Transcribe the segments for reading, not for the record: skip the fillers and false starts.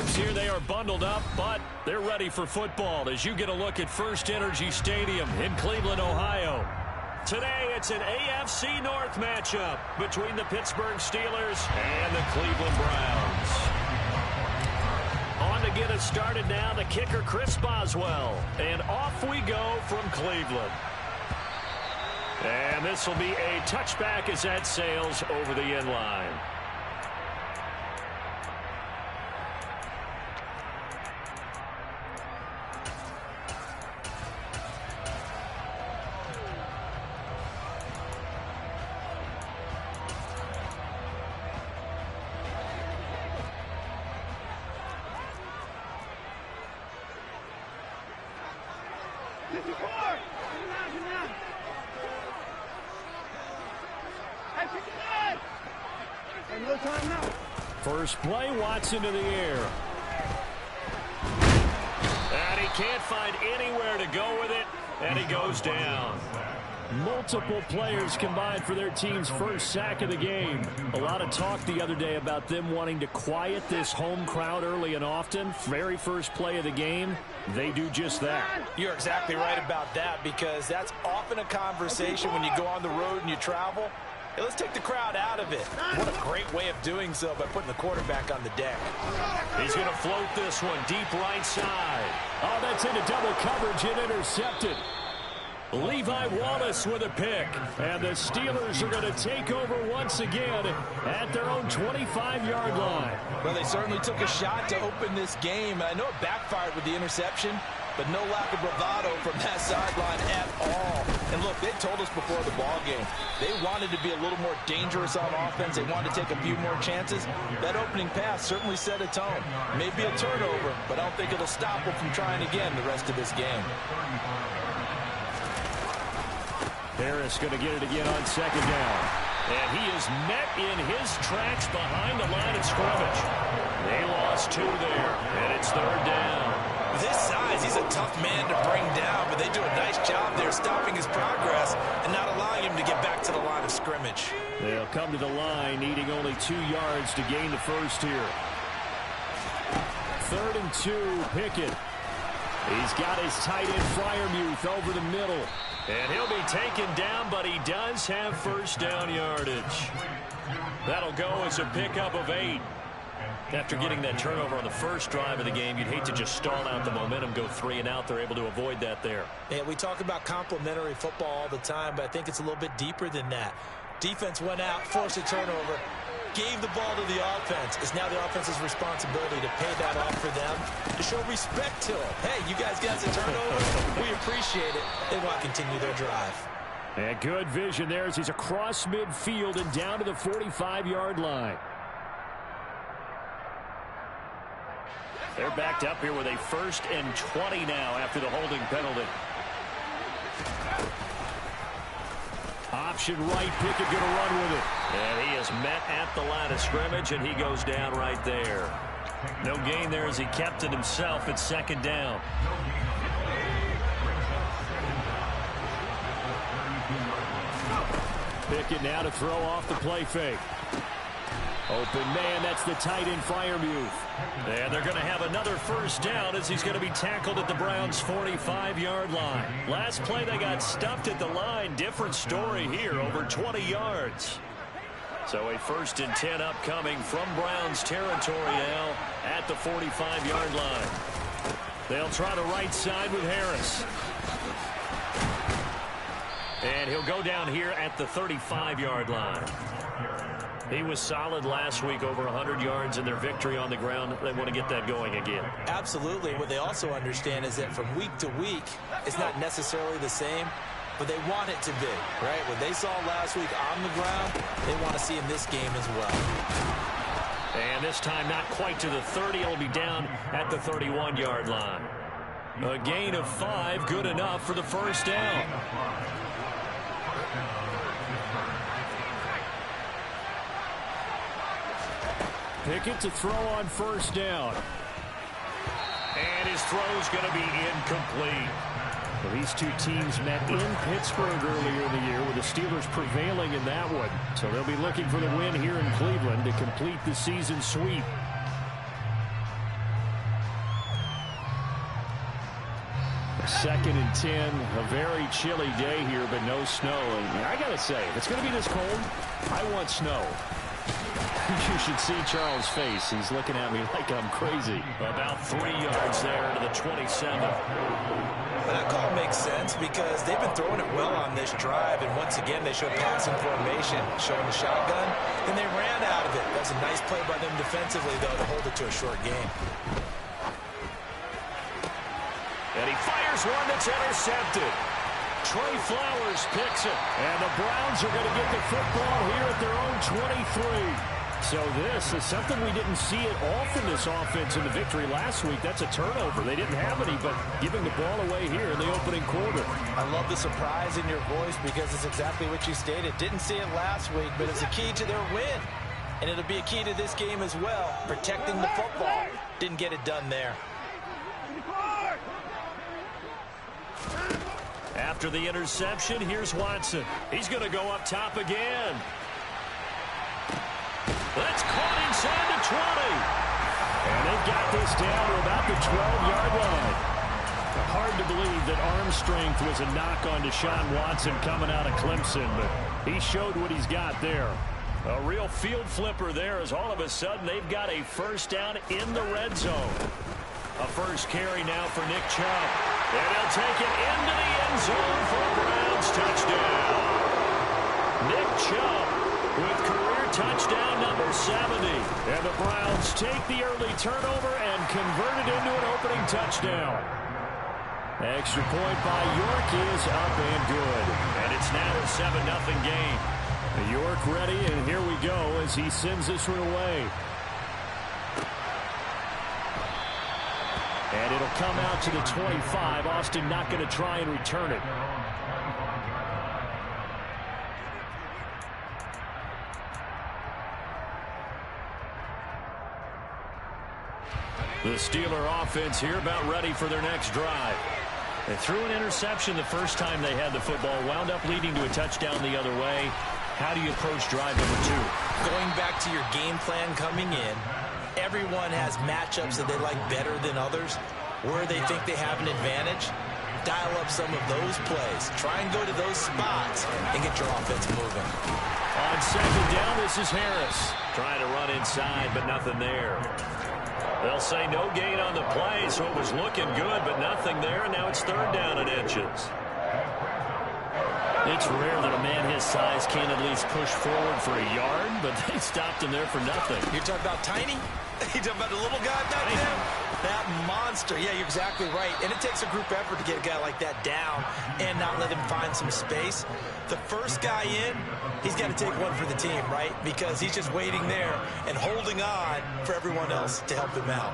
teams here, they are bundled up, but they're ready for football as you get a look at First Energy Stadium in Cleveland, Ohio. Today, it's an AFC North matchup between the Pittsburgh Steelers and the Cleveland Browns. On to get us started now, the kicker, Chris Boswell. And off we go from Cleveland. And this will be a touchback as that sails over the end line. First play, Watson to the air. And he can't find anywhere to go with it, and he goes down. Multiple players combined for their team's first sack of the game. A lot of talk the other day about them wanting to quiet this home crowd early and often. Very first play of the game, they do just that. You're exactly right about that, because that's often a conversation when you go on the road and you travel. Hey, let's take the crowd out of it. What a great way of doing so by putting the quarterback on the deck. He's going to float this one deep right side. Oh, that's into double coverage and intercepted. Levi Wallace with a pick. And the Steelers are going to take over once again at their own 25-yard line. Well, they certainly took a shot to open this game. I know it backfired with the interception, but no lack of bravado from that sideline at all. And look, they told us before the ball game, they wanted to be a little more dangerous on offense. They wanted to take a few more chances. That opening pass certainly set a tone. Maybe a turnover, but I don't think it'll stop them from trying again the rest of this game. Harris going to get it again on second down. And he is met in his tracks behind the line of scrimmage. They lost two there, and it's third down. With his size, he's a tough man to bring down, but they do a nice job there stopping his progress and not allowing him to get back to the line of scrimmage. They'll come to the line, needing only 2 yards to gain the first here. 3rd and 2, Pickett. He's got his tight end, Freiermuth, over the middle. And he'll be taken down, but he does have first down yardage. That'll go as a pickup of 8. After getting that turnover on the first drive of the game, you'd hate to just stall out the momentum, go 3 and out. They're able to avoid that there. Yeah, we talk about complementary football all the time, but I think it's a little bit deeper than that. Defense went out, forced a turnover, gave the ball to the offense. It's now the offense's responsibility to pay that off for them, to show respect to them. Hey, you guys got a turnover. We appreciate it. They want to continue their drive. And good vision there as he's across midfield and down to the 45-yard line. They're backed up here with a 1st and 20 now after the holding penalty. Option right, Pickett going to run with it. And he is met at the line of scrimmage, and he goes down right there. No gain there as he kept it himself at 2nd down. Pickett now to throw off the play fake. Open man, that's the tight end, Freiermuth. And they're going to have another first down as he's going to be tackled at the Browns' 45-yard line. Last play, they got stuffed at the line. Different story here, over 20 yards. So a 1st and 10 upcoming from Browns territory now at the 45-yard line. They'll try the right side with Harris. And he'll go down here at the 35-yard line. He was solid last week, over 100 yards in their victory on the ground. They want to get that going again. Absolutely. What they also understand is that from week to week, it's not necessarily the same, but they want it to be, right? What they saw last week on the ground, they want to see in this game as well. And this time not quite to the 30. It'll be down at the 31-yard line. A gain of 5, good enough for the first down. Pickett to throw on first down. And his throw's going to be incomplete. Well, these two teams met in Pittsburgh earlier in the year, with the Steelers prevailing in that one. So they'll be looking for the win here in Cleveland to complete the season sweep. 2nd and 10. A very chilly day here, but no snow. And I got to say, if it's going to be this cold, I want snow. You should see Charles' face. He's looking at me like I'm crazy. About 3 yards there to the 27. But that call makes sense because they've been throwing it well on this drive. And once again, they showed passing formation, showing the shotgun. Then they ran out of it. That was a nice play by them defensively, though, to hold it to a short game. And he fires one that's intercepted. Trey Flowers picks it. And the Browns are going to get the football here at their own 23. So this is something we didn't see it often, this offense, in the victory last week. That's a turnover. They didn't have any, but giving the ball away here in the opening quarter. I love the surprise in your voice because it's exactly what you stated. Didn't see it last week, but it's a key to their win. And it'll be a key to this game as well, protecting the football. Didn't get it done there. After the interception, here's Watson. He's going to go up top again. That's caught inside the 20. And they've got this down to about the 12-yard line. Hard to believe that arm strength was a knock on Deshaun Watson coming out of Clemson, but he showed what he's got there. A real field flipper there as all of a sudden they've got a first down in the red zone. A first carry now for Nick Chubb. And he'll take it into the end zone for a Browns touchdown. Nick Chubb with career touchdown number 70. And the Browns take the early turnover and convert it into an opening touchdown. Extra point by York is up and good. And it's now a 7-0 game. York ready, and here we go as he sends this one away. And it'll come out to the 25. Austin not going to try and return it. The Steeler offense here about ready for their next drive. They threw an interception the first time they had the football, wound up leading to a touchdown the other way. How do you approach drive number 2? Going back to your game plan coming in, everyone has matchups that they like better than others. Where they think they have an advantage, dial up some of those plays. Try and go to those spots and get your offense moving. On second down, this is Harris. Trying to run inside, but nothing there. They'll say no gain on the play, so it was looking good, but nothing there, and now it's third down and inches. It's rare that a man his size can't at least push forward for a yard, but they stopped him there for nothing. You're talking about tiny? You're talking about the little guy back there? That monster. Yeah, you're exactly right. And it takes a group effort to get a guy like that down and not let him find some space. The first guy in, he's got to take one for the team, right? Because he's just waiting there and holding on for everyone else to help him out.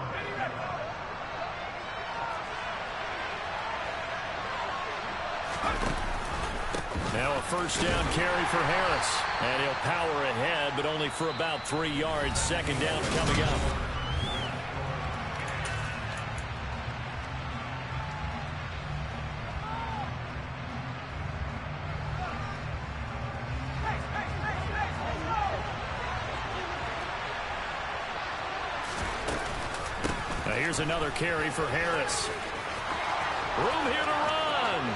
Now a first down carry for Harris. And he'll power ahead, but only for about 3 yards. Second down coming up. Now here's another carry for Harris. Room here to run.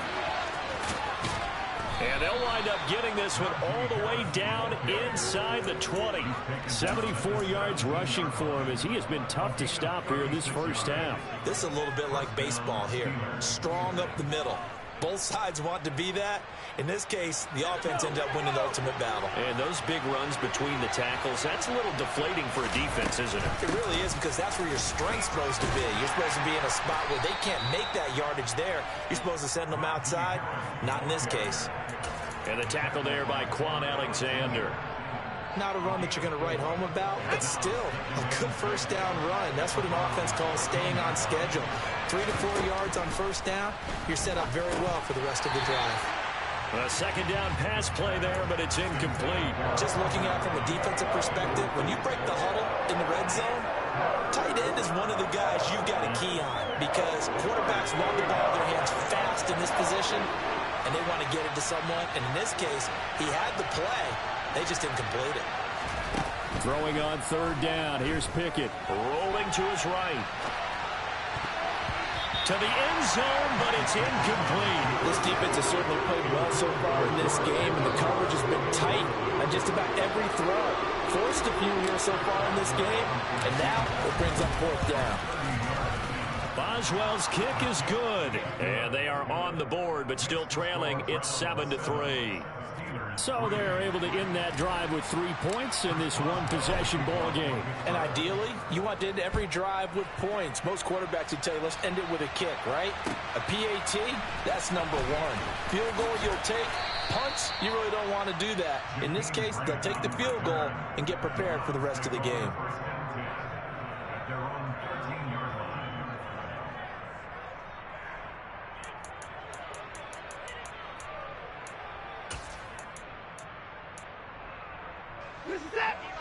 And they'll wind up getting this one all the way down inside the 20. 74 yards rushing for him as he has been tough to stop here in this first half. This is a little bit like baseball here. Strong up the middle. Both sides want to be that. In this case, the offense ended up winning the ultimate battle. And those big runs between the tackles, that's a little deflating for a defense, isn't it? It really is, because that's where your strength's supposed to be. You're supposed to be in a spot where they can't make that yardage there. You're supposed to send them outside. Not in this case. And the tackle there by Quan Alexander. Not a run that you're going to write home about, but still a good first down run. That's what an offense calls staying on schedule. 3 to 4 yards on first down, you're set up very well for the rest of the drive. A second down pass play there, but it's incomplete. Just looking at it from a defensive perspective, when you break the huddle in the red zone, tight end is one of the guys you've got a key on, because quarterbacks want the ball in their hands fast in this position, and they want to get it to someone. And in this case, he had the play. They just didn't complete it. Throwing on third down. Here's Pickett rolling to his right. to the end zone, but it's incomplete. This defense has certainly played well so far in this game, and the coverage has been tight on just about every throw. Forced a few here so far in this game, and now it brings up fourth down. Boswell's kick is good, and they are on the board, but still trailing. It's 7-3. So they're able to end that drive with 3 points in this one-possession ball game. And ideally, you want to end every drive with points. Most quarterbacks would tell you, let's end it with a kick, right? A PAT, that's number one. Field goal you'll take. Punts, you really don't want to do that. In this case, they'll take the field goal and get prepared for the rest of the game.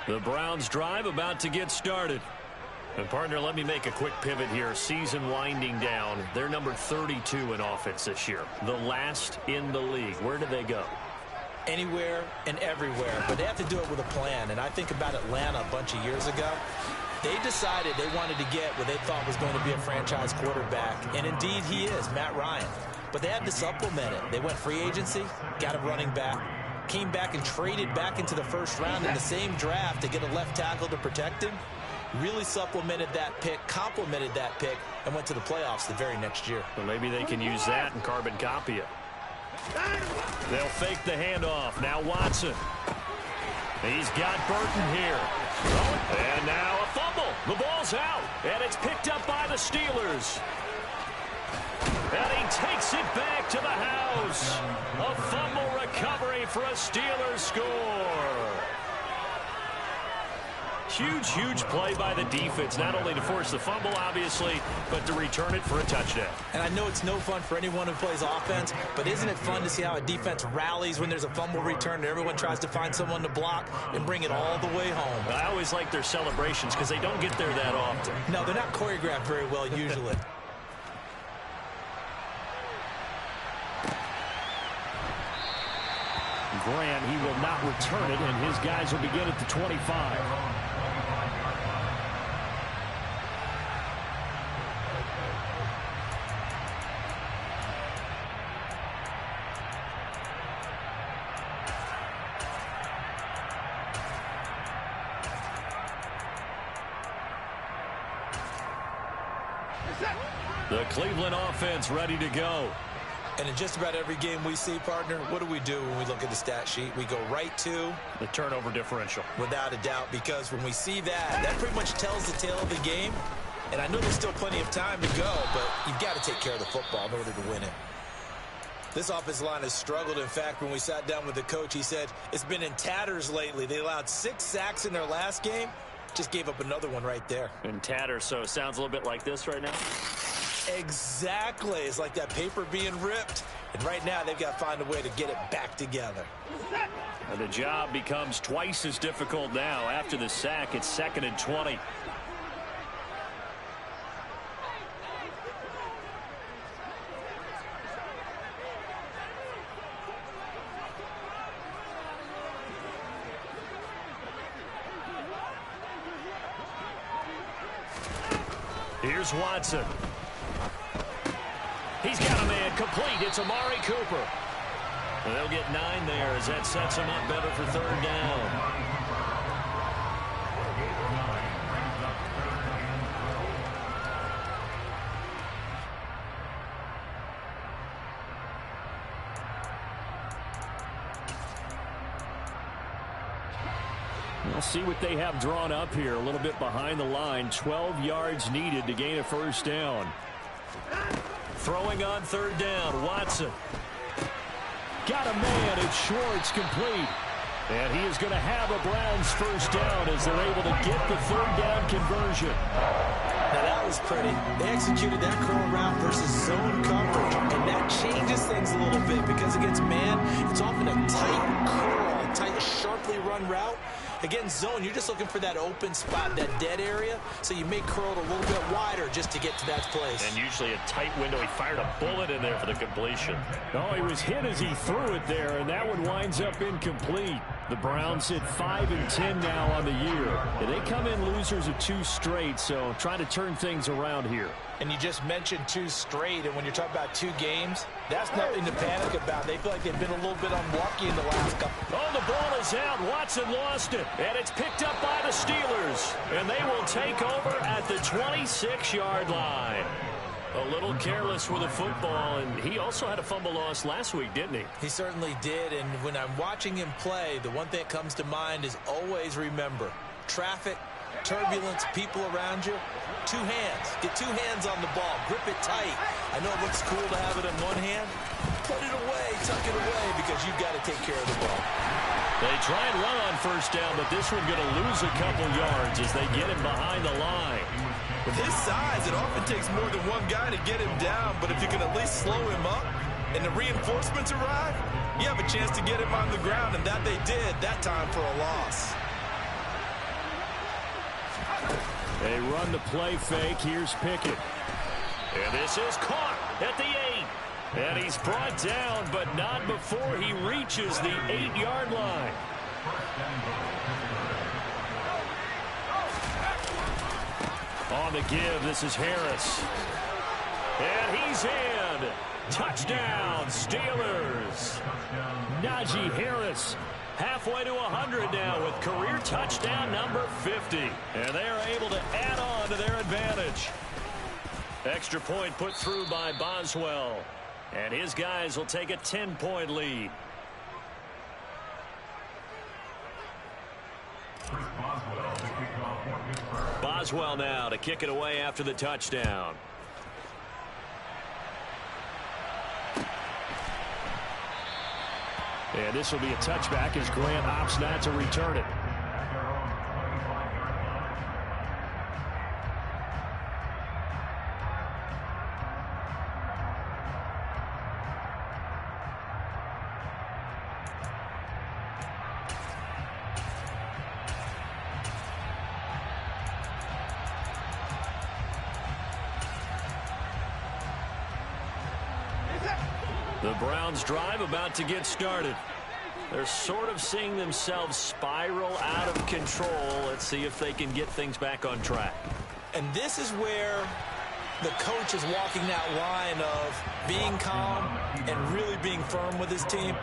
The Browns drive about to get started. And partner, let me make a quick pivot here. Season winding down. They're number 32 in offense this year. The last in the league. Where do they go? Anywhere and everywhere. But they have to do it with a plan. And I think about Atlanta a bunch of years ago. They decided they wanted to get what they thought was going to be a franchise quarterback. And indeed he is, Matt Ryan. But they had to supplement it. They went free agency, got a running back. Came back and traded back into the first round in the same draft to get a left tackle to protect him. Really supplemented that pick, complemented that pick, and went to the playoffs the very next year. Well, maybe they can use that and carbon copy it. They'll fake the handoff. Now Watson. He's got Burton here. And now a fumble. The ball's out, and it's picked up by the Steelers. And he takes it back to the house. A fumble recovery for a Steelers score. Huge play by the defense, not only to force the fumble, obviously, but to return it for a touchdown. And I know it's no fun for anyone who plays offense, but isn't it fun to see how a defense rallies when there's a fumble return and everyone tries to find someone to block and bring it all the way home? I always like their celebrations because they don't get there that often. No, they're not choreographed very well usually. Grant, he will not return it, and his guys will begin at the 25. The Cleveland offense ready to go. And in just about every game we see, partner, what do we do when we look at the stat sheet? We go right to the turnover differential. Without a doubt, because when we see that, that pretty much tells the tale of the game. And I know there's still plenty of time to go, but you've got to take care of the football in order to win it. This offensive line has struggled. In fact, when we sat down with the coach, he said it's been in tatters lately. They allowed 6 sacks in their last game. Just gave up another one right there. In tatters, so it sounds a little bit like this right now. Exactly. It's like that paper being ripped. And right now, they've got to find a way to get it back together. And the job becomes twice as difficult now. After the sack, it's 2nd and 20. Here's Watson. He's got a man complete. It's Amari Cooper. And they'll get 9 there as that sets him up better for 3rd down. We'll see what they have drawn up here. A little bit behind the line. 12 yards needed to gain a 1st down. Throwing on 3rd down. Watson. Got a man. It's Schwartz complete. And he is going to have a Browns 1st down as they're able to get the 3rd down conversion. Now that was pretty. They executed that curl route versus zone coverage. And that changes things a little bit because against man, it's often a tight curl, tight, sharply run route. Against zone, you're just looking for that open spot, that dead area, so you may curl it a little bit wider just to get to that place. And usually a tight window. He fired a bullet in there for the completion. Oh, he was hit as he threw it there, and that one winds up incomplete. The Browns hit 5-10 now on the year. And they come in losers of 2 straight, so trying to turn things around here. And you just mentioned 2 straight, and when you're talking about 2 games, that's nothing to panic about. They feel like they've been a little bit unlucky in the last couple. Oh, the ball is out. Watson lost it, and it's picked up by the Steelers. And they will take over at the 26-yard line. A little careless with the football, and he also had a fumble loss last week, didn't he? He certainly did, and when I'm watching him play, the one thing that comes to mind is always remember, traffic, turbulence, people around you, 2 hands. Get 2 hands on the ball. Grip it tight. I know it looks cool to have it in one hand. Put it away, tuck it away, because you've got to take care of the ball. They try and run on first down, but this one going to lose a couple yards as they get him behind the line. With his size, it often takes more than one guy to get him down, but if you can at least slow him up and the reinforcements arrive, you have a chance to get him on the ground, and that they did that time for a loss. They run the play fake. Here's Pickett. And this is caught at the 8. And he's brought down, but not before he reaches the 8-yard line. On the give, this is Harris. And he's in. Touchdown, Steelers. Najee Harris halfway to 100 now with career touchdown number 50. And they are able to add on to their advantage. Extra point put through by Boswell. And his guys will take a 10-point lead. Boswell now to kick it away after the touchdown. And this will be a touchback as Grant opts not to return it. The Browns drive about to get started. They're sort of seeing themselves spiral out of control. Let's see if they can get things back on track. And this is where the coach is walking that line of being calm and really being firm with his team.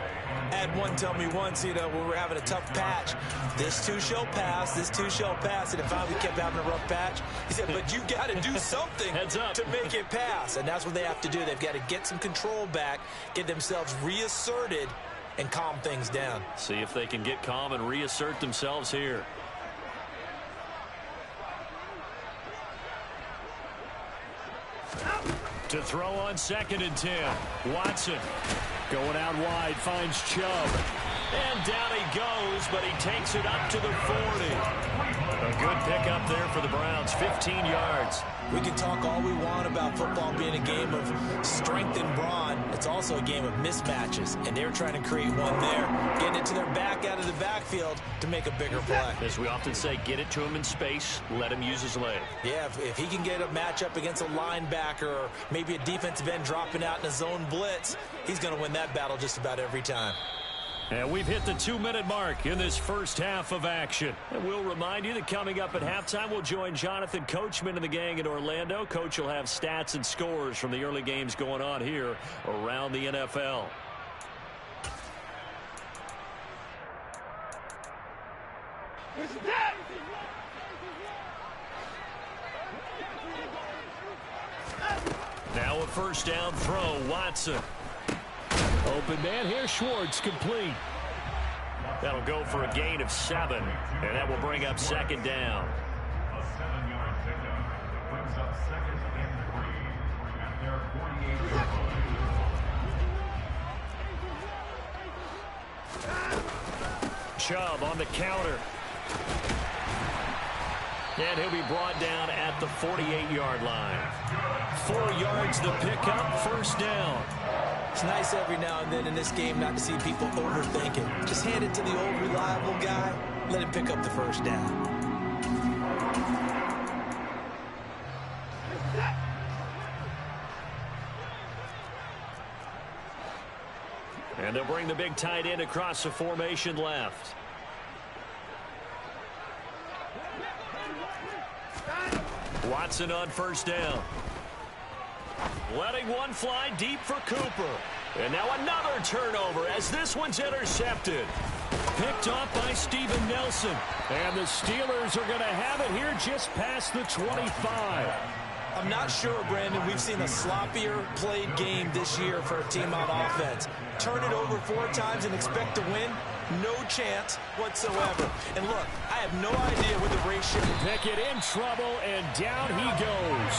I had one tell me once, when we were having a tough patch, this too shall pass, this too shall pass. And if I kept having a rough patch, he said, but you got to do something to make it pass. And that's what they have to do. They've got to get some control back, get themselves reasserted, and calm things down. See if they can get calm and reassert themselves here. To throw on 2nd and 10. Watson going out wide, finds Chubb. And down he goes, but he takes it up to the 40. A good pickup there for the Browns, 15 yards. We can talk all we want about football being a game of strength and brawn. It's also a game of mismatches, and they're trying to create one there, getting it to their back out of the backfield to make a bigger play. As we often say, get it to him in space, let him use his leg. Yeah, if he can get a matchup against a linebacker or maybe a defensive end dropping out in a zone blitz, he's going to win that battle just about every time. And we've hit the 2-minute mark in this first half of action. And we'll remind you that coming up at halftime, we'll join Jonathan Coachman and the gang in Orlando. Coach will have stats and scores from the early games going on here around the NFL. Now a first down throw, Watson. Open man here, Schwartz, complete. That'll go for a gain of 7, and that will bring up 2nd down. A 7-yard pickup that brings up 2nd and 3 at their 48-yard line. Chubb on the counter. And he'll be brought down at the 48-yard line. 4 yards the pickup, first down. It's nice every now and then in this game not to see people overthinking. Just hand it to the old reliable guy. Let him pick up the first down. And they'll bring the big tight end across the formation left. Watson on first down. Letting one fly deep for Cooper. And now another turnover as this one's intercepted. Picked off by Steven Nelson. And the Steelers are going to have it here just past the 25. I'm not sure, Brandon, we've seen a sloppier played game this year for a team on offense. Turn it over 4 times and expect to win? No chance whatsoever. And look, I have no idea what the ratio. Pickett in trouble, and down he goes.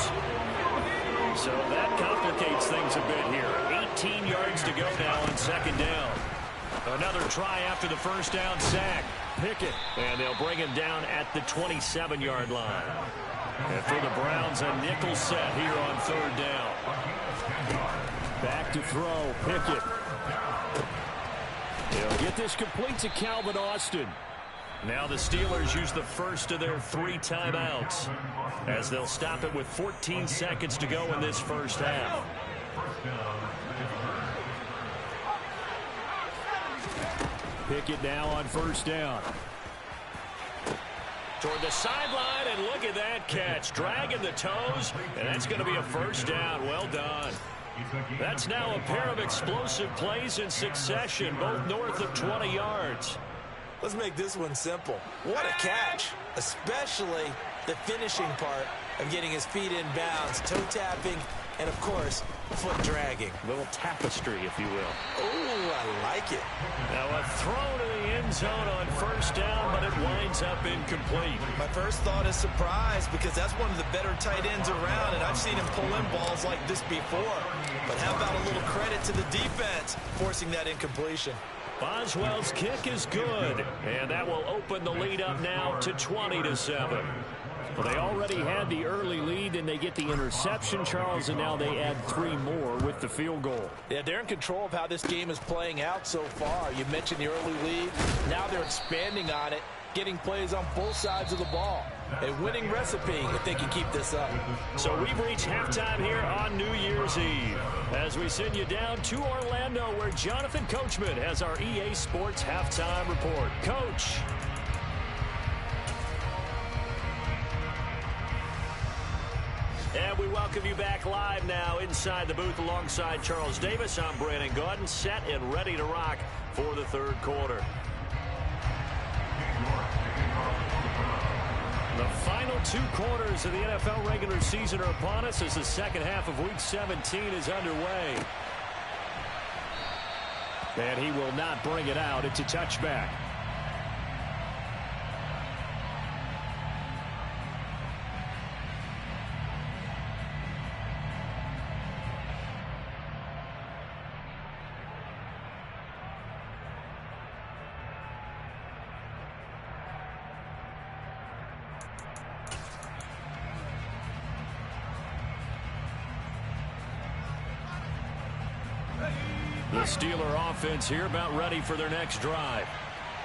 So that complicates things a bit here. 18 yards to go now on second down. Another try after the first down sack. Pickett, and they'll bring him down at the 27-yard line. And for the Browns, a nickel set here on third down. Back to throw, Pickett. He'll get this complete to Calvin Austin. Now the Steelers use the first of their 3 timeouts as they'll stop it with 14 seconds to go in this first half. Pickett now on first down. Toward the sideline, and look at that catch. Dragging the toes, and that's going to be a first down. Well done. That's now a pair of explosive plays in succession, both north of 20 yards. Let's make this one simple. What a catch, especially the finishing part of getting his feet in bounds, toe tapping, and of course, foot dragging. A little tapestry, if you will. Oh, I like it. Now a throw to the end zone on first down, but it winds up incomplete. My first thought is surprise, because that's one of the better tight ends around, and I've seen him pull in balls like this before. But how about a little credit to the defense forcing that incompletion? Boswell's kick is good, and that will open the lead up now to 20-7. Well, they already had the early lead, and they get the interception, Charles, and now they add 3 more with the field goal. Yeah, they're in control of how this game is playing out so far. You mentioned the early lead. Now they're expanding on it, getting plays on both sides of the ball. A winning recipe if they can keep this up. So we've reached halftime here on New Year's Eve as we send you down to Orlando, where Jonathan Coachman has our EA Sports Halftime Report. Coach. And we welcome you back live now inside the booth alongside Charles Davis. I'm Brandon Gaudin, set and ready to rock for the third quarter. The final 2 quarters of the NFL regular season are upon us as the second half of Week 17 is underway. And he will not bring it out. It's a touchback. The Steeler offense here about ready for their next drive.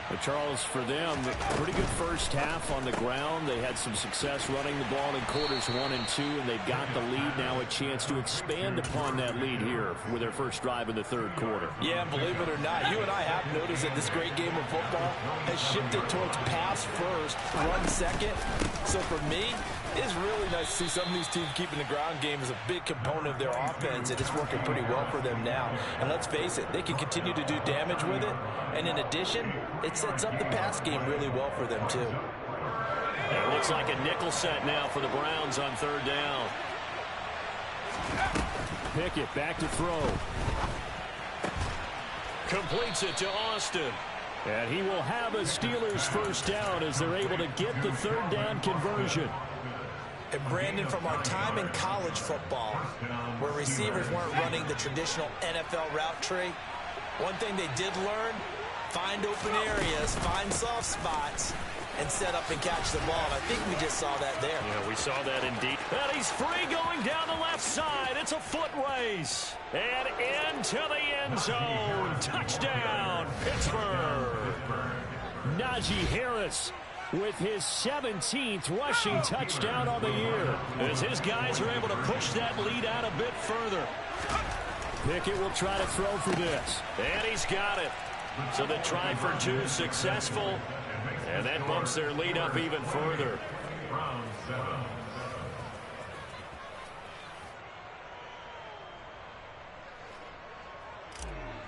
But Charles, for them, pretty good first half on the ground. They had some success running the ball in quarters 1 and 2, and they've got the lead now, a chance to expand upon that lead here with their first drive in the third quarter. Yeah, and believe it or not, you and I have noticed that this great game of football has shifted towards pass first, run second. So for me, it's really nice to see some of these teams keeping the ground game as a big component of their offense, and it's working pretty well for them now. And let's face it, they can continue to do damage with it, and in addition, it sets up the pass game really well for them too. It looks like a nickel set now for the Browns on third down. Pickett back to throw. Completes it to Austin. And he will have a Steelers first down as they're able to get the third down conversion. And Brandon, from our time in college football, where receivers weren't running the traditional NFL route tree, one thing they did learn, find open areas, find soft spots, and set up and catch the ball. And I think we just saw that there. Yeah, we saw that indeed. And he's free going down the left side. It's a foot race. And into the end zone. Touchdown, Pittsburgh. Najee Harris with his 17th rushing touchdown on the year, as his guys are able to push that lead out a bit further. Pickett will try to throw for this. And he's got it. So the try for 2 successful. And that bumps their lead up even further. Round 7.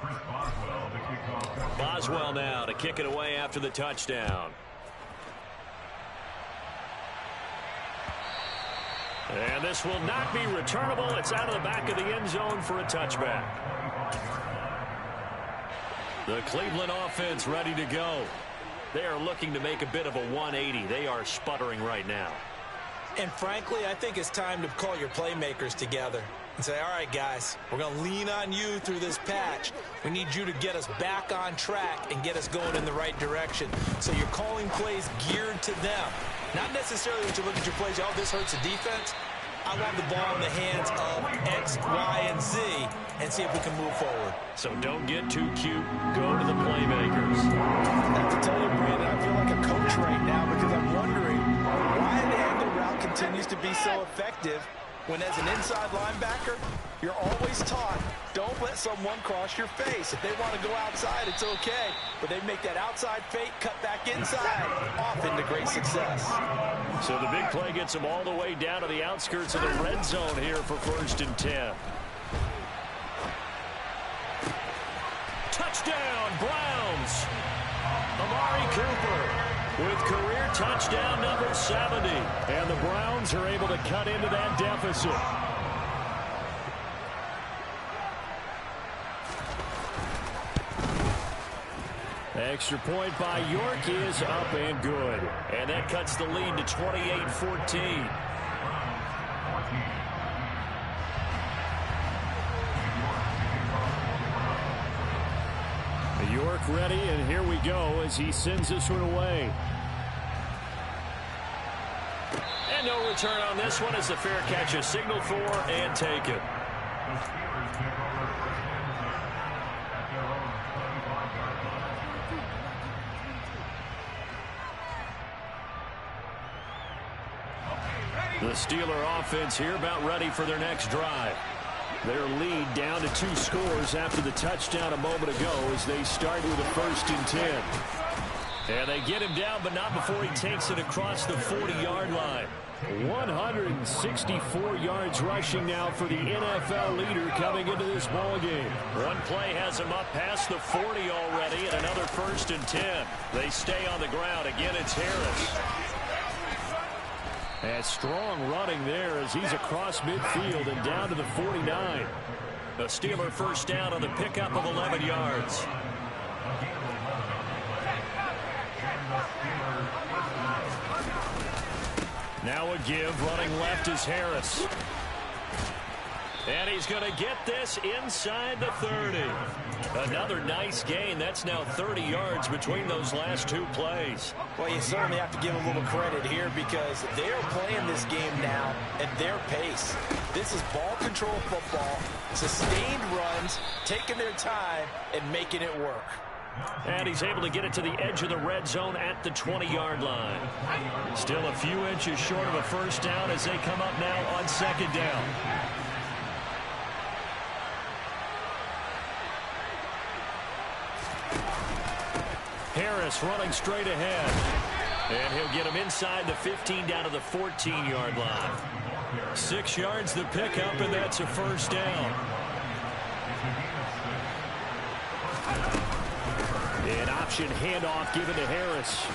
Chris Boswell, the kickoff. Boswell now to kick it away after the touchdown. And this will not be returnable. It's out of the back of the end zone for a touchback. The Cleveland offense ready to go. They are looking to make a bit of a 180. They are sputtering right now. And frankly, I think it's time to call your playmakers together and say, all right, guys, we're going to lean on you through this patch. We need you to get us back on track and get us going in the right direction. So you're calling plays geared to them. Not necessarily that you look at your plays, oh, this hurts the defense. I want the ball in the hands of X, Y, and Z and see if we can move forward. So don't get too cute. Go to the playmakers. I have to tell you, Brandon, I feel like a coach right now because I'm wondering why the angle route continues to be so effective when as an inside linebacker, you're always taught, don't let someone cross your face. If they want to go outside, it's okay. But they make that outside fake, cut back inside, off into great success. So the big play gets them all the way down to the outskirts of the red zone here for 1st and 10. Touchdown, Browns. Amari Cooper with career touchdown number 70. And the Browns are able to cut into that deficit. Extra point by York is up and good. And that cuts the lead to 28-14. York ready, and here we go as he sends this one away. And no return on this one as the fair catch is signaled for and taken. The Steelers take over 1st and 10 at their own 25-yard line. The Steeler offense here about ready for their next drive. Their lead down to 2 scores after the touchdown a moment ago as they start with a 1st and 10. And they get him down, but not before he takes it across the 40-yard line. 164 yards rushing now for the NFL leader coming into this ball game. One play has him up past the 40 already, and another 1st and 10. They stay on the ground. Again, it's Harris. And strong running there as he's across midfield and down to the 49. A Steeler 1st down on the pickup of 11 yards. Now a give, running left is Harris. And he's going to get this inside the 30. Another nice gain. That's now 30 yards between those last 2 plays. Well, you certainly have to give a little credit here because they're playing this game now at their pace. This is ball control football, sustained runs, taking their time, and making it work. And he's able to get it to the edge of the red zone at the 20-yard line. Still a few inches short of a 1st down as they come up now on 2nd down. Harris running straight ahead. And he'll get him inside the 15 down to the 14-yard line. 6 yards the pickup, and that's a 1st down. An option handoff given to Harris.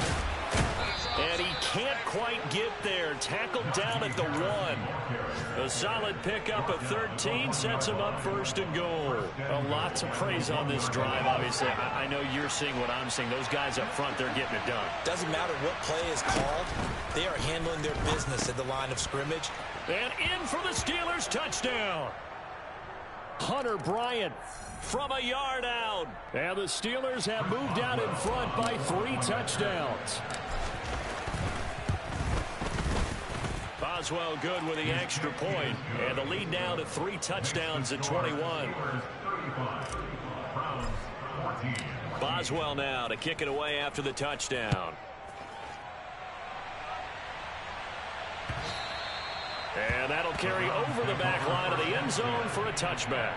And he can't quite get there. Tackled down at the 1. A solid pickup of 13 sets him up 1st and goal. A lot to praise on this drive, obviously. I know you're seeing what I'm seeing. Those guys up front, they're getting it done. Doesn't matter what play is called. They are handling their business at the line of scrimmage. And in for the Steelers touchdown. Hunter Bryant from a yard out. And the Steelers have moved out in front by 3 touchdowns. Boswell good with the extra point, and the lead now to 3 touchdowns at 21. Boswell now to kick it away after the touchdown. And that'll carry over the back line of the end zone for a touchback.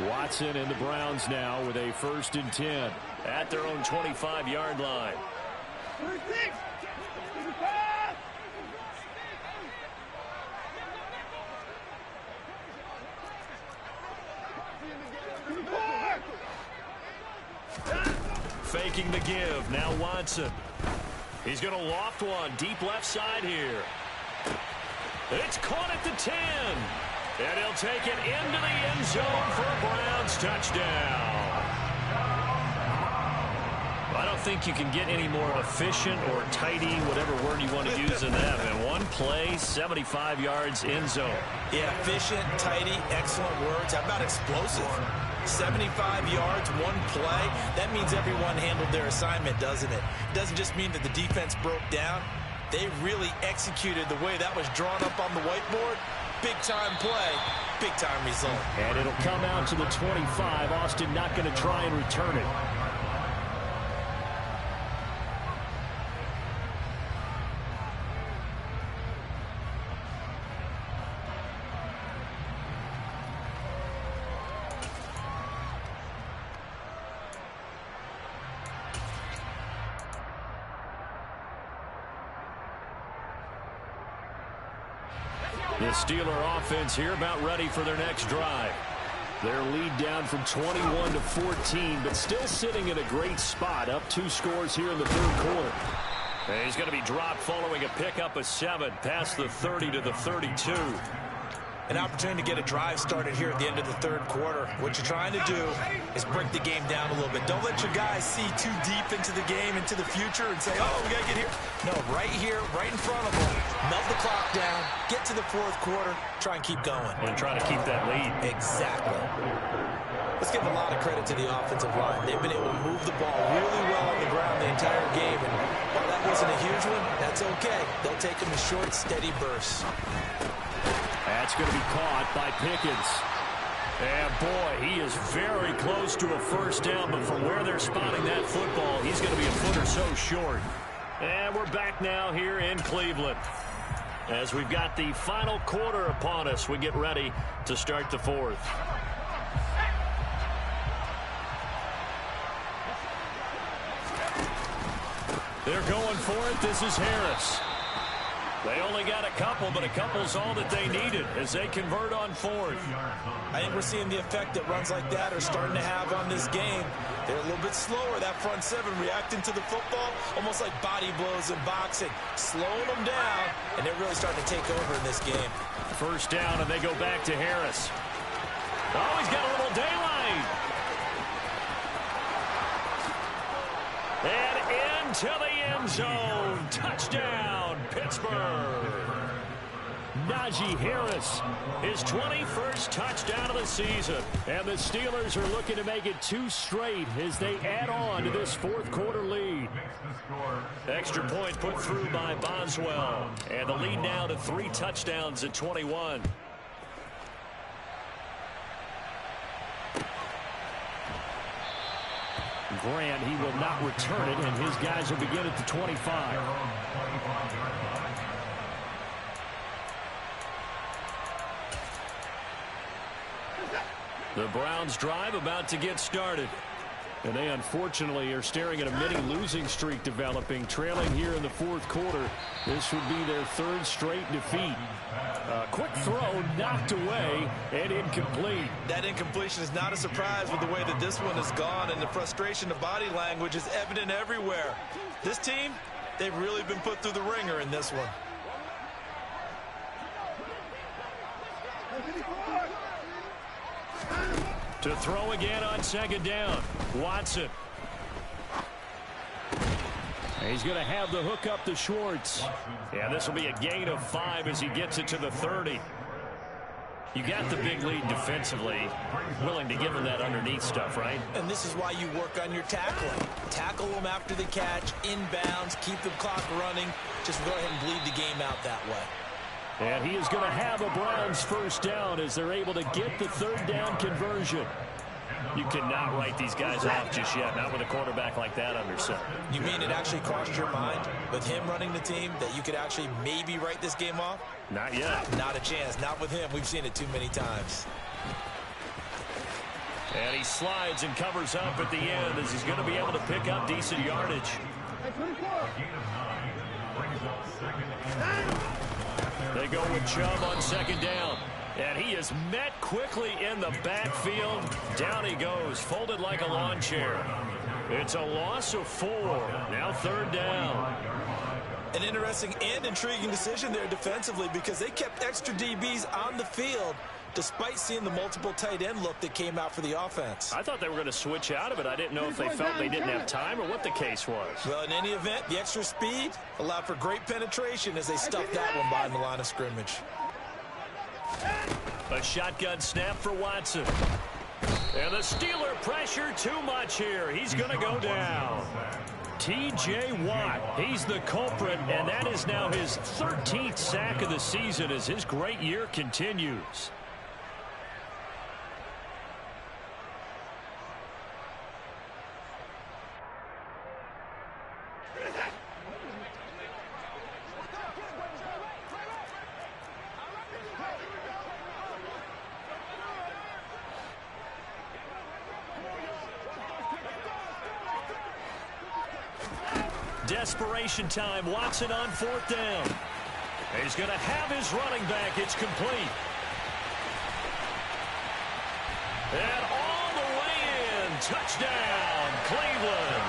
Watson and the Browns now with a 1st and 10 at their own 25-yard line. Faking the give. Now Watson. He's going to loft one deep left side here. It's caught at the 10. And he'll take it into the end zone for a Browns touchdown. I don't think you can get any more efficient or tidy, whatever word you want to use in that. And one play, 75 yards end zone. Yeah, efficient, tidy, excellent words. How about explosive? 75 yards, one play. That means everyone handled their assignment, doesn't it? It doesn't just mean that the defense broke down. They really executed the way that was drawn up on the whiteboard. Big-time play, big-time result. And it'll come out to the 25. Austin not going to try and return it. The Steeler offense here about ready for their next drive. Their lead down from 21 to 14, but still sitting in a great spot. Up 2 scores here in the 3rd quarter. And he's going to be dropped following a pickup of 7 past the 30 to the 32. An opportunity to get a drive started here at the end of the 3rd quarter. What you're trying to do is break the game down a little bit. Don't let your guys see too deep into the game, into the future, and say, oh, we got to get here. No, right here, right in front of them. Melt the clock down, get to the 4th quarter, try and keep going. And try to keep that lead. Exactly. Let's give a lot of credit to the offensive line. They've been able to move the ball really well on the ground the entire game. And while that wasn't a huge one, that's okay. They'll take them in short, steady bursts. That's going to be caught by Pickens. And boy, he is very close to a 1st down, but from where they're spotting that football, he's going to be a foot or so short. And we're back now here in Cleveland. As we've got the final quarter upon us, we get ready to start the 4th. They're going for it. This is Harris. They only got a couple, but a couple's all that they needed as they convert on 4th. I think we're seeing the effect that runs like that are starting to have on this game. They're a little bit slower, that front 7, reacting to the football, almost like body blows in boxing, slowing them down, and they're really starting to take over in this game. 1st down, and they go back to Harris. Oh, he's got a little daylight. And into the end zone. Touchdown, Pittsburgh. Najee Harris, his 21st touchdown of the season. And the Steelers are looking to make it 2 straight as they add on to this 4th quarter lead. Extra point put through by Boswell. And the lead now to 3 touchdowns at 21. Grant, he will not return it, and his guys will begin at the 25. The Browns drive about to get started. And they unfortunately are staring at a mini losing streak developing, trailing here in the 4th quarter. This would be their 3rd straight defeat. Quick throw knocked away and incomplete. That incompletion is not a surprise with the way that this one has gone, and the frustration of body language is evident everywhere. This team, they've really been put through the ringer in this one. To throw again on 2nd down. Watson. He's going to have the hook up to Schwartz. Yeah, this will be a gain of 5 as he gets it to the 30. You got the big lead defensively. Willing to give him that underneath stuff, right? And this is why you work on your tackling. Tackle them after the catch, inbounds, keep the clock running. Just go ahead and bleed the game out that way. And he is going to have a Browns 1st down as they're able to get the 3rd down conversion. You cannot write these guys off just yet, not with a quarterback like that under center. You mean it actually crossed your mind with him running the team that you could actually maybe write this game off? Not yet. Not a chance. Not with him. We've seen it too many times. And he slides and covers up at the end as he's going to be able to pick up decent yardage. They go with Chubb on second down. And he is met quickly in the backfield. Down he goes, folded like a lawn chair. It's a loss of 4. Now third down. An interesting and intriguing decision there defensively because they kept extra DBs on the field despite seeing the multiple tight end look that came out for the offense. I thought they were going to switch out of it. I didn't know if they felt they didn't have time or what the case was. Well, in any event, the extra speed allowed for great penetration as they stuffed that one behind the line of scrimmage. A shotgun snap for Watson. And the Steeler pressure too much here. He's going to go down. T.J. Watt, he's the culprit, and that is now his 13th sack of the season as his great year continues. Desperation time. Watson on fourth down. He's going to have his running back. It's complete. And all the way in. Touchdown, Cleveland.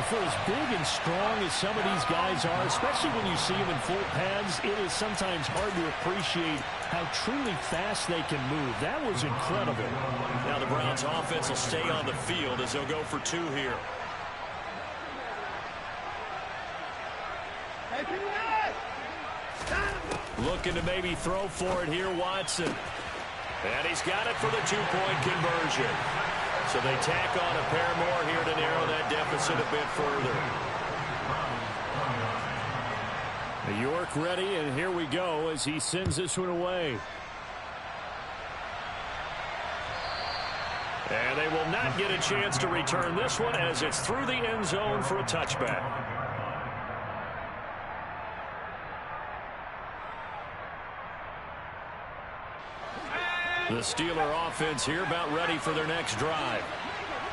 For as big and strong as some of these guys are, especially when you see them in full pads, it is sometimes hard to appreciate how truly fast they can move. That was incredible. Now the Browns offense will stay on the field as they'll go for 2 here. Looking to maybe throw for it here, Watson. And he's got it for the 2-point conversion. So they tack on a pair more here to narrow that deficit a bit further. York ready, and here we go as he sends this one away. And they will not get a chance to return this one as it's through the end zone for a touchback. The Steeler offense here about ready for their next drive.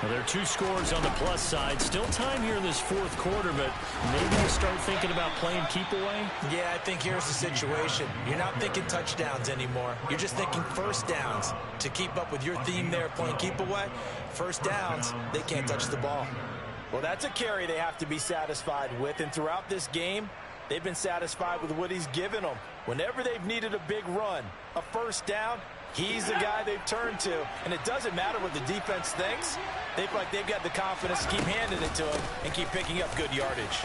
Now, there are 2 scores on the plus side. Still time here in this fourth quarter, but maybe you start thinking about playing keep away? Yeah, I think here's the situation. You're not thinking touchdowns anymore. You're just thinking first downs. To keep up with your theme there, playing keep away, first downs, they can't touch the ball. Well, that's a carry they have to be satisfied with, and throughout this game, they've been satisfied with what he's given them. Whenever they've needed a big run, a first down, he's the guy they've turned to. And it doesn't matter what the defense thinks. They feel like they've got the confidence to keep handing it to him and keep picking up good yardage.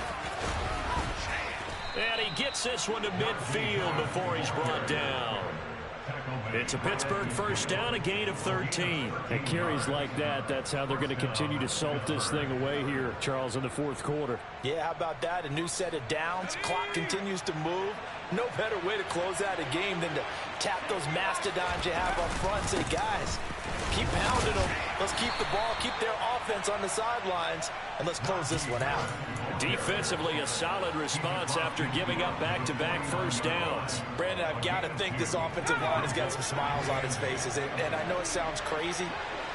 And he gets this one to midfield before he's brought down. It's a Pittsburgh first down, a gain of 13. At carries like that, that's how they're going to continue to salt this thing away here, Charles, in the fourth quarter. Yeah, how about that? A new set of downs. Clock continues to move. No better way to close out a game than to tap those mastodons you have up front and say, guys, keep pounding them. Let's keep the ball, keep their offense on the sidelines, and let's close this one out. Defensively, a solid response after giving up back-to-back first downs. Brandon, I've got to think this offensive line has got some smiles on its faces. And I know it sounds crazy,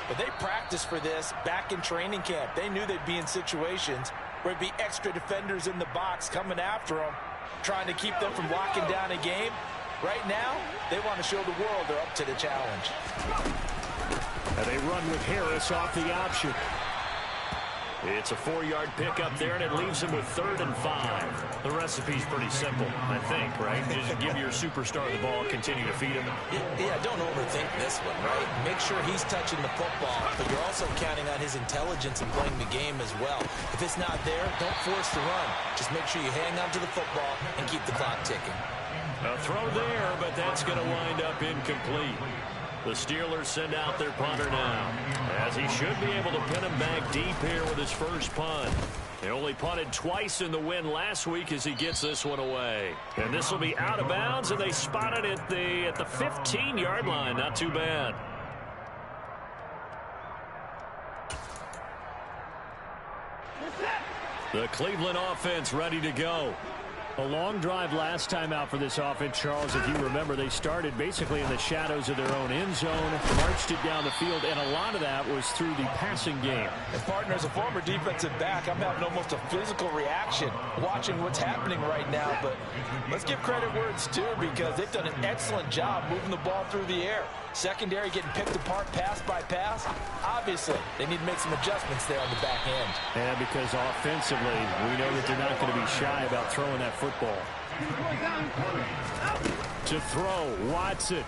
but they practiced for this back in training camp. They knew they'd be in situations where it'd be extra defenders in the box coming after them, trying to keep them from locking down a game. Right now, they want to show the world they're up to the challenge. And they run with Harris off the option. It's a 4-yard pickup there, and it leaves him with 3rd and 5. The recipe's pretty simple, I think, right? Just give your superstar the ball, continue to feed him. Yeah, don't overthink this one, right? Make sure he's touching the football, but you're also counting on his intelligence in playing the game as well. If it's not there, don't force the run. Just make sure you hang on to the football and keep the clock ticking. A throw there, but that's going to wind up incomplete. The Steelers send out their punter now, as he should be able to pin him back deep here with his first punt. He only punted twice in the win last week as he gets this one away. And this will be out of bounds, and they spot it at the 15-yard line. Not too bad. The Cleveland offense ready to go. A long drive last time out for this offense, Charles. If you remember, they started basically in the shadows of their own end zone, marched it down the field, and a lot of that was through the passing game. And partner, as a former defensive back, I'm having almost a physical reaction watching what's happening right now. But let's give credit where it's due, because they've done an excellent job moving the ball through the air. Secondary getting picked apart pass by pass. Obviously, they need to make some adjustments there on the back end. And because offensively, we know that they're not going to be shy about throwing that football. To throw, Watson.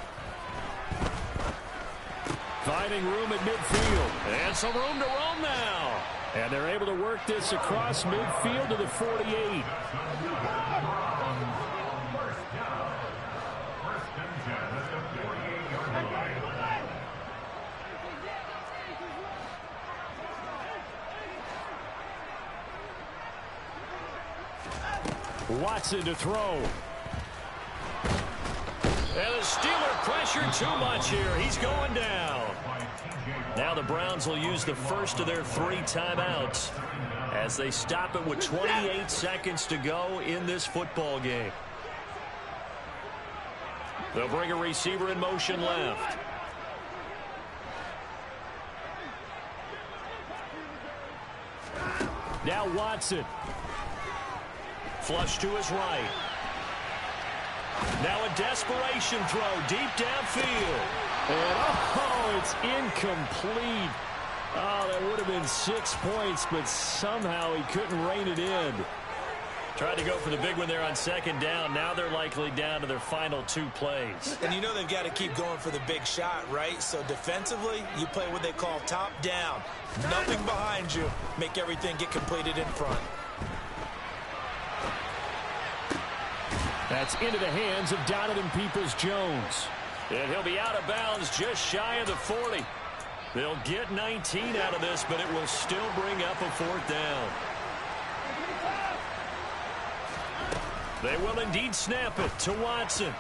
Finding room at midfield. And some room to roam now. And they're able to work this across midfield to the 48. Watson to throw. And the Steeler pressure too much here. He's going down. Now the Browns will use the first of their 3 timeouts as they stop it with 28 seconds to go in this football game. They'll bring a receiver in motion left. Now Watson. Flush to his right. Now a desperation throw deep downfield. And oh, it's incomplete. Oh, that would have been 6 points, but somehow he couldn't rein it in. Tried to go for the big one there on second down. Now they're likely down to their final 2 plays. And you know they've got to keep going for the big shot, right? So defensively, you play what they call top down. Nothing behind you. Make everything get completed in front. That's into the hands of Donovan Peoples-Jones. And he'll be out of bounds just shy of the 40. They'll get 19 out of this, but it will still bring up a 4th down. They will indeed snap it to Watson.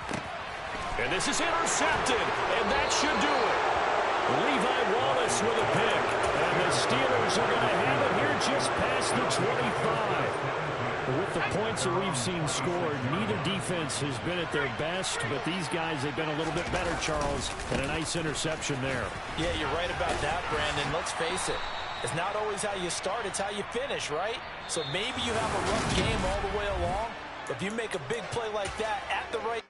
And this is intercepted, and that should do it. Levi Wallace with a pick. And the Steelers are going to have it here just past the 25. With the points that we've seen scored, neither defense has been at their best, but these guys have been a little bit better, Charles, and a nice interception there. Yeah, you're right about that, Brandon. Let's face it. It's not always how you start, it's how you finish, right? So maybe you have a rough game all the way along, but if you make a big play like that at the right...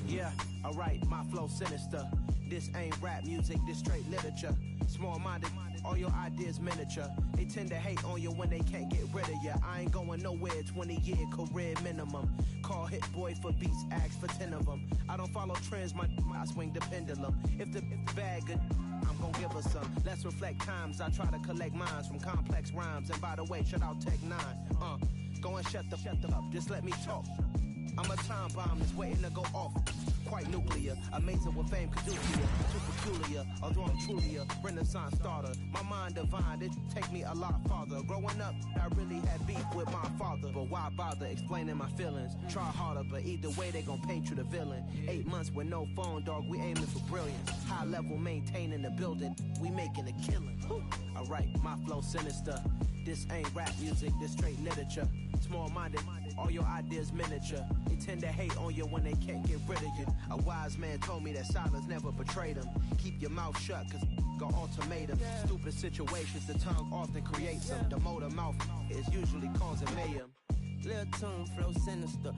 Yeah, alright, my flow sinister. This ain't rap music, this straight literature. Small-minded, all your ideas miniature. They tend to hate on you when they can't get rid of you. I ain't going nowhere, 20-year career minimum. Call Hit Boy for beats, ask for 10 of them. I don't follow trends, I swing the pendulum. If the bag good, I'm gonna give her some. Let's reflect times, I try to collect minds from complex rhymes. And by the way, shout out Tech 9. Go and shut the up, just let me talk. I'm a time bomb that's waiting to go off. Quite nuclear, amazing what fame could do to you. Too peculiar, although I'm truly a renaissance starter. My mind divine, it take me a lot farther. Growing up, I really had beef with my father. But why bother explaining my feelings? Try harder, but either way they gon' paint you the villain. 8 months with no phone, dog, we aiming for brilliance. High level maintaining the building, we making a killing. Alright, my flow sinister. This ain't rap music, this straight literature. Small-minded, all your ideas miniature. They tend to hate on you when they can't get rid of you. A wise man told me that silence never betrayed him. Keep your mouth shut, cause got ultimatum. Stupid situations, the tongue often creates them. The motor mouth is usually causing mayhem. Lil' tune, flow sinister.